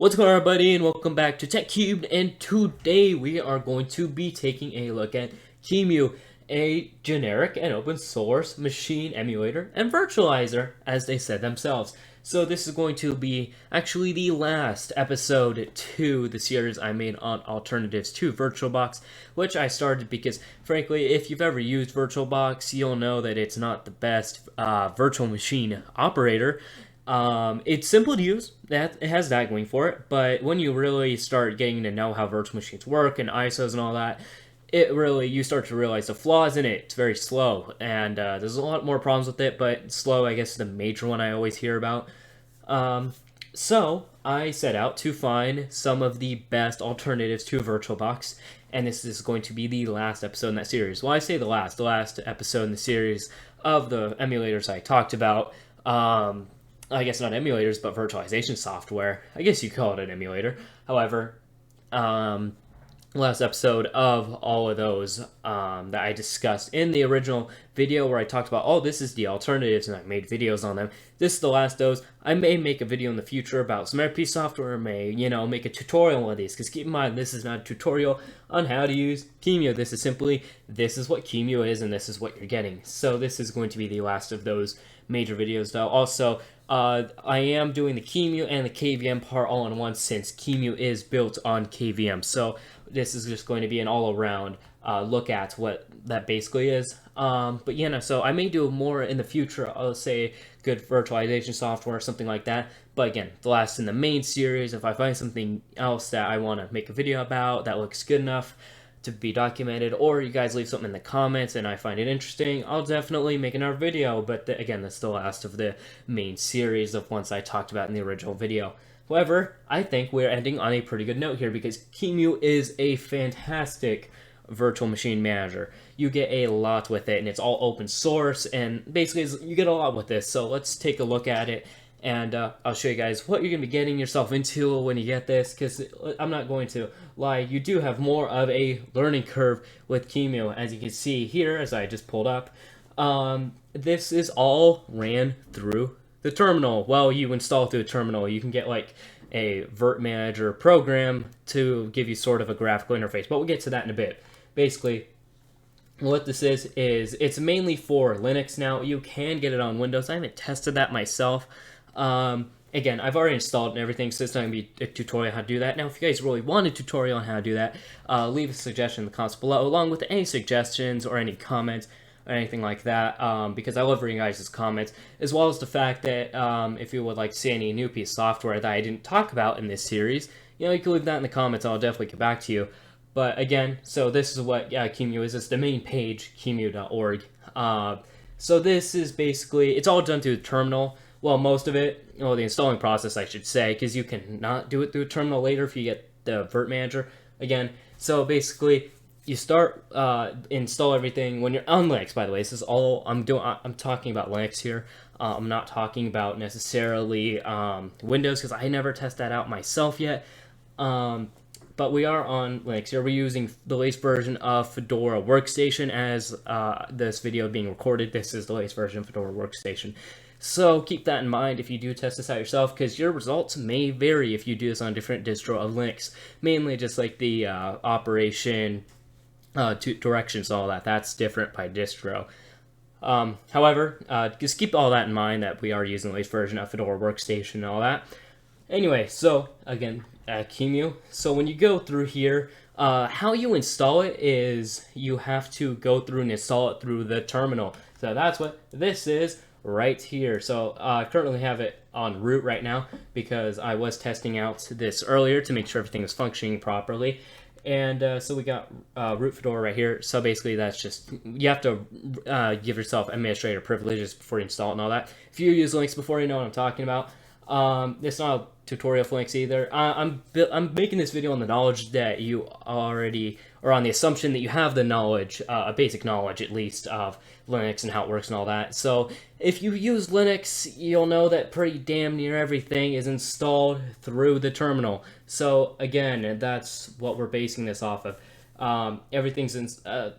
What's going on, everybody, and welcome back to Tech Cubed. And today we are going to be taking a look at Qemu, a generic and open source machine emulator and virtualizer, as they said themselves. So this is going to be actually the last episode to the series I made on alternatives to VirtualBox, which I started because, frankly, if you've ever used VirtualBox, you'll know that it's not the best virtual machine operator. It's simple to use. That it has that going for it. But when you really start getting to know how virtual machines work and ISOs and all that, you start to realize the flaws in it. It's very slow, and there's a lot more problems with it. But slow, I guess, is the major one I always hear about. So I set out to find some of the best alternatives to VirtualBox, and this is going to be the last episode in that series. Well, I say the last episode in the series of the emulators I talked about. I guess not emulators, but virtualization software. I guess you could call it an emulator. However, last episode of all of those that I discussed in the original video where I talked about, oh, this is the alternatives, and I made videos on them. This is the last of those. I may make a video in the future about some RP software, may, make a tutorial on these, because keep in mind, this is not a tutorial on how to use Qemu. This is simply, this is what Qemu is, and this is what you're getting. So this is going to be the last of those major videos, though. Also, I am doing the Qemu and the KVM part all in one, since Qemu is built on KVM. So this is just going to be an all-around look at what that basically is. But yeah, no, so I may do more in the future. I'll say good virtualization software or something like that. But again, the last in the main series, if I find something else that I want to make a video about that looks good enough to be documented, or you guys leave something in the comments and I find it interesting, I'll definitely make another video. But again, that's the last of the main series of ones I talked about in the original video. However, I think we're ending on a pretty good note here, because Qemu is a fantastic virtual machine manager. You get a lot with it, and it's all open source, and basically you get a lot with this. So let's take a look at it, and I'll show you guys what you're going to be getting yourself into when you get this, because I'm not going to lie, you do have more of a learning curve with Qemu, as you can see here, as I just pulled up. This is all ran through the terminal. Well, you install it through the terminal. You can get like a Virt Manager program to give you sort of a graphical interface, but we'll get to that in a bit. Basically, what this is it's mainly for Linux now. You can get it on Windows. I haven't tested that myself. Again, I've already installed and everything, so it's not going to be a tutorial on how to do that. Now, if you guys really want a tutorial on how to do that, leave a suggestion in the comments below, along with any suggestions or any comments or anything like that, because I love reading guys' comments, as well as the fact that if you would like to see any new piece of software that I didn't talk about in this series, you can leave that in the comments. I'll definitely get back to you. But again, so this is what Qemu is. It's the main page, qemu.org. So this is basically, it's all done through the terminal. Well, most of it, the installing process, I should say, because you can not do it through a terminal later if you get the Virt Manager. Again, so basically, you start install everything when you're on Linux. By the way, this is all I'm doing. I'm talking about Linux here. I'm not talking about necessarily Windows, because I never test that out myself yet. But we are on Linux here. We're using the latest version of Fedora Workstation as this video being recorded. This is the latest version of Fedora Workstation. So keep that in mind if you do test this out yourself, because your results may vary if you do this on a different distro of Linux. Mainly just like the operation directions, all that. That's different by distro. However, just keep all that in mind, that we are using the latest version of Fedora Workstation and all that. Anyway, so again, Qemu. So when you go through here, how you install it is you have to go through and install it through the terminal. So that's what this is right here. So I currently have it on root right now, because I was testing out this earlier to make sure everything was functioning properly. And so we got root Fedora right here. So basically that's just, you have to give yourself administrator privileges before you install it and all that. If you use Linux before, you know what I'm talking about. It's not a tutorial for Linux either. I'm making this video on the knowledge that you already, or on the assumption that you have the knowledge, a basic knowledge at least, of Linux and how it works and all that. So if you use Linux, you'll know that pretty damn near everything is installed through the terminal. So again, that's what we're basing this off of. Everything's in,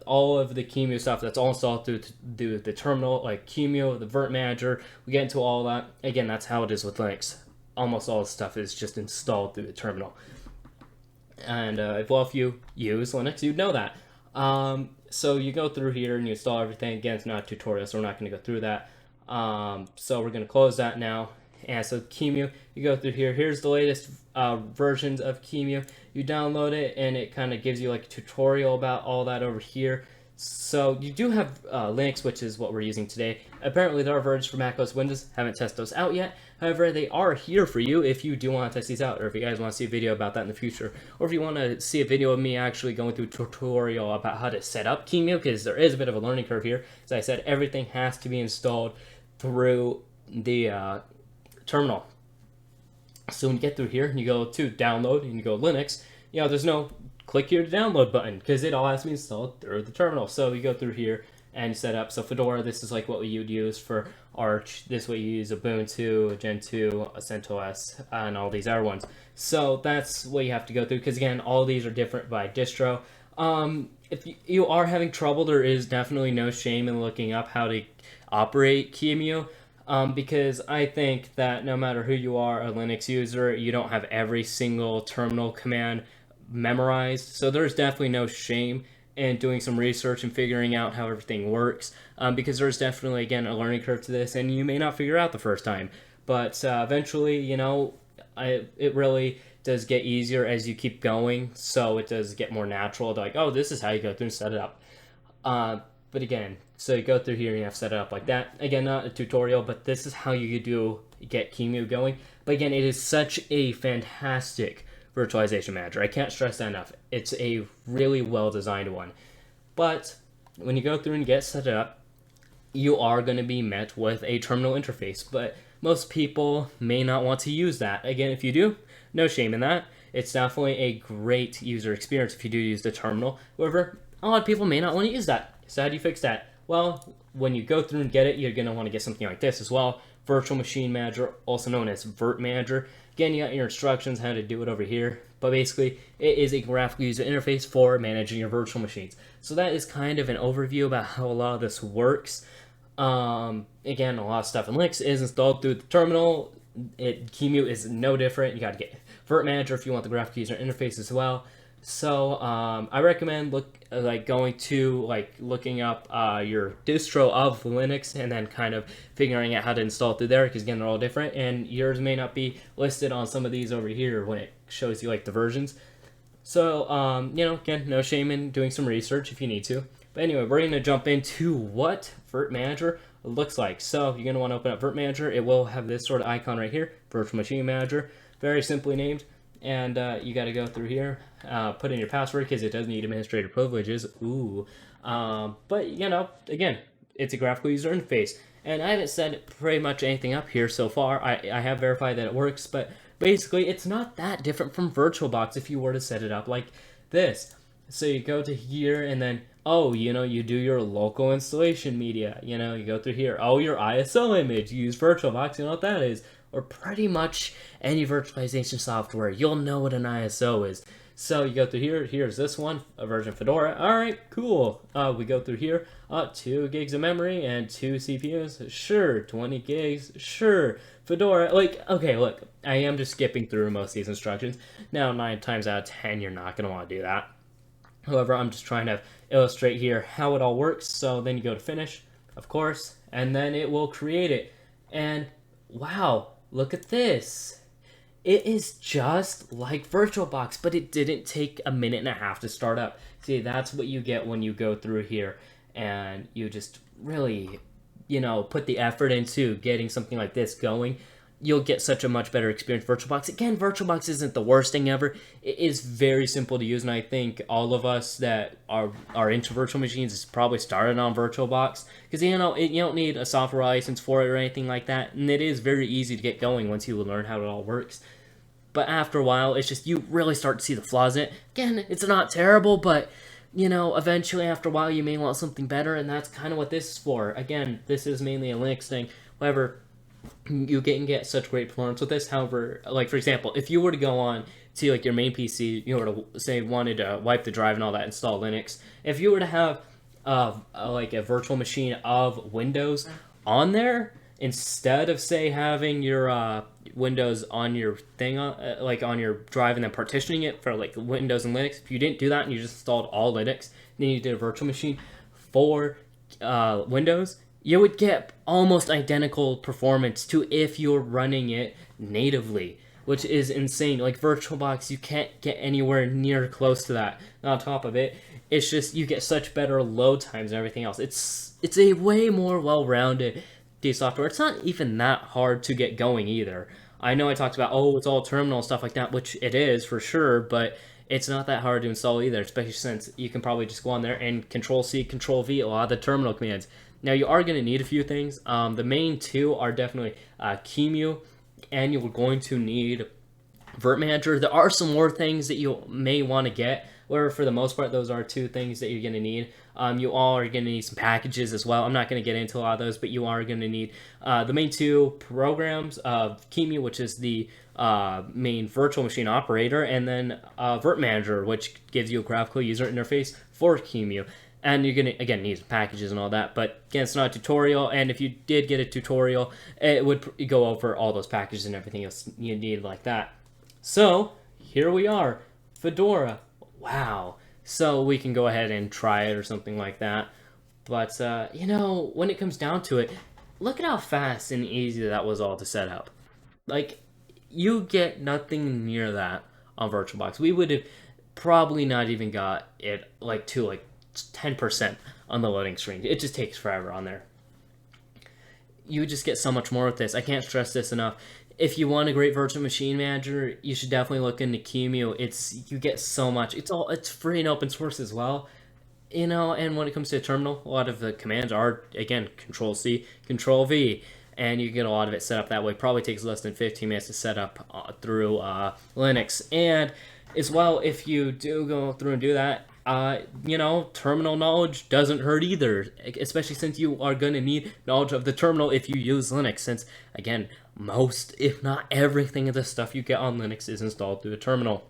all of the Qemu stuff, that's all installed through the terminal, like Qemu, the Virt Manager. We get into all that. Again, that's how it is with Linux. almost all the stuff is just installed through the terminal. And if you use Linux, you'd know that. So you go through here and you install everything. Again, it's not a tutorial, so we're not going to go through that. So we're going to close that now. And so Qemu, you go through here. Here's the latest versions of Qemu. You download it, and it kind of gives you like a tutorial about all that over here. So you do have Linux, which is what we're using today. Apparently there are versions for macOS Windows. Haven't tested those out yet. However, they are here for you if you do want to test these out, or if you guys want to see a video about that in the future, or if you want to see a video of me actually going through a tutorial about how to set up Qemu, because there is a bit of a learning curve here. As I said, everything has to be installed through the terminal. So when you get through here and you go to download and you go Linux, there's no click here to download button because it all has to be installed through the terminal. So you go through here and set up. So Fedora, this is like what you'd use for Arch. This way you use Ubuntu, Gentoo, CentOS, and all these other ones. So that's what you have to go through because again, all these are different by distro. If you are having trouble, there is definitely no shame in looking up how to operate Qemu. Because I think that no matter who you are, a Linux user, you don't have every single terminal command memorized. So there's definitely no shame in doing some research and figuring out how everything works. Because there's definitely, again, a learning curve to this, and you may not figure out the first time. But eventually, it really does get easier as you keep going. So it does get more natural to like, oh, this is how you go through and set it up. But again, so you go through here and you have to set it up like that. Again, not a tutorial, but this is how you get Qemu going. But again, it is such a fantastic virtualization manager. I can't stress that enough. It's a really well-designed one. But when you go through and get set up, you are going to be met with a terminal interface. But most people may not want to use that. Again, if you do, no shame in that. It's definitely a great user experience if you do use the terminal. However, a lot of people may not want to use that. So how do you fix that? Well, when you go through and get it, you're going to want to get something like this as well. Virtual Machine Manager, also known as Virt Manager. Again, you got your instructions how to do it over here. But basically, it is a graphical user interface for managing your virtual machines. So that is kind of an overview about how a lot of this works. Again, a lot of stuff in Linux is installed through the terminal. Qemu is no different. You got to get Virt Manager if you want the graphical user interface as well. So I recommend looking up your distro of Linux and then kind of figuring out how to install it through there because again they're all different and yours may not be listed on some of these over here when it shows you like the versions. So again, no shame in doing some research if you need to. But anyway, we're going to jump into what Virt Manager looks like. So you're going to want to open up Virt Manager. It will have this sort of icon right here, Virtual Machine Manager, very simply named. And you got to go through here, put in your password because it does need administrator privileges. Ooh. But, again, it's a graphical user interface. And I haven't said pretty much anything up here so far. I have verified that it works, but basically it's not that different from VirtualBox if you were to set it up like this. So you go to here and then, you do your local installation media. You go through here. Oh, your ISO image. You use VirtualBox. You know what that is. Or pretty much any virtualization software, you'll know what an ISO is. So you go through here, here's this one, a version Fedora. All right, cool. We go through here, 2 gigs of memory and 2 CPUs. Sure, 20 gigs, sure. Fedora, okay, look, I am just skipping through most of these instructions. Now, 9 times out of 10, you're not going to want to do that. However, I'm just trying to illustrate here how it all works. So then you go to finish, of course, and then it will create it. And wow. Look at this. It is just like VirtualBox, but it didn't take a minute and a half to start up. See, that's what you get when you go through here and you just really, put the effort into getting something like this going. You'll get such a much better experience with VirtualBox. Again, VirtualBox isn't the worst thing ever. It is very simple to use, and I think all of us that are into virtual machines is probably started on VirtualBox because you don't need a software license for it or anything like that, and it is very easy to get going once you learn how it all works. But after a while, it's just you really start to see the flaws in it. Again, it's not terrible, but eventually after a while you may want something better, and that's kind of what this is for. Again, this is mainly a Linux thing. However, you can get such great performance with this. However, for example, if you were to go on to your main PC, you were to say wanted to wipe the drive and all that, install Linux. If you were to have a virtual machine of Windows on there instead of say having your Windows on your thing, like on your drive, and then partitioning it for like Windows and Linux. If you didn't do that and you just installed all Linux, then you did a virtual machine for Windows, you would get almost identical performance to if you're running it natively, which is insane. Like VirtualBox, you can't get anywhere near close to that. And on top of it, it's just you get such better load times and everything else. It's a way more well-rounded piece of software. It's not even that hard to get going either. I know I talked about, oh, it's all terminal and stuff like that, which it is for sure, but it's not that hard to install either, especially since you can probably just go on there and Control-C, Control-V, a lot of the terminal commands. Now, you are going to need a few things. The main two are definitely Qemu, and you're going to need Vert Manager. There are some more things that you may want to get, where for the most part, those are two things that you're going to need. You all are going to need some packages as well. I'm not going to get into a lot of those, but you are going to need the main two programs of Qemu, which is the main virtual machine operator, and then Vert Manager, which gives you a graphical user interface for Qemu. And you're going to, again, need packages and all that. But, again, it's not a tutorial. And if you did get a tutorial, it would go over all those packages and everything else you need like that. So, here we are. Fedora. Wow. So, we can go ahead and try it or something like that. But, you know, when it comes down to it, look at how fast and easy that was all to set up. Like, you get nothing near that on VirtualBox. We would have probably not even got it, like, to, like, 10% on the loading screen. It just takes forever on there. You just get so much more with this. I can't stress this enough. If you want a great virtual machine manager, you should definitely look into Qemu. You get so much. It's free and open source as well. You know, and when it comes to a terminal, a lot of the commands are, again, Control-C, Control-V, and you get a lot of it set up that way. Probably takes less than 15 minutes to set up through Linux. And as well, if you do go through and do that, you know, terminal knowledge doesn't hurt either, especially since you are going to need knowledge of the terminal if you use Linux, since, again, most, if not everything of the stuff you get on Linux is installed through a terminal.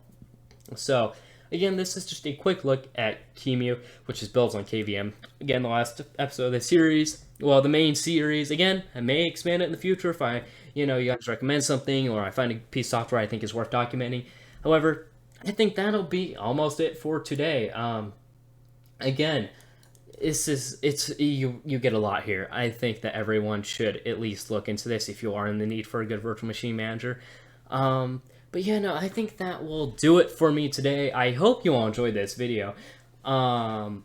So, again, this is just a quick look at Qemu, which is built on KVM. Again, the last episode of the series, well, the main series, again, I may expand it in the future if you guys recommend something, or I find a piece of software I think is worth documenting. However, I think that'll be almost it for today. Again, you get a lot here. I think that everyone should at least look into this if you are in the need for a good virtual machine manager. But yeah, no, I think that will do it for me today. I hope you all enjoyed this video. And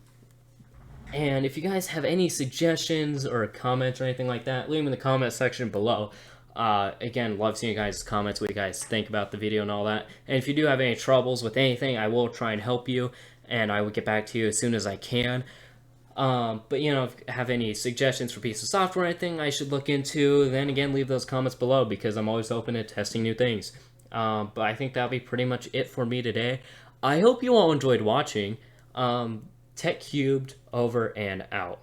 if you guys have any suggestions or comments or anything like that, leave them in the comment section below. Again, love seeing you guys' comments, what you guys think about the video and all that. And if you do have any troubles with anything, I will try and help you, and I will get back to you as soon as I can. But, you know, if you have any suggestions for pieces of software or anything I should look into, then again, leave those comments below, because I'm always open to testing new things. But I think that'll be pretty much it for me today. I hope you all enjoyed watching. Tech Cubed, over and out.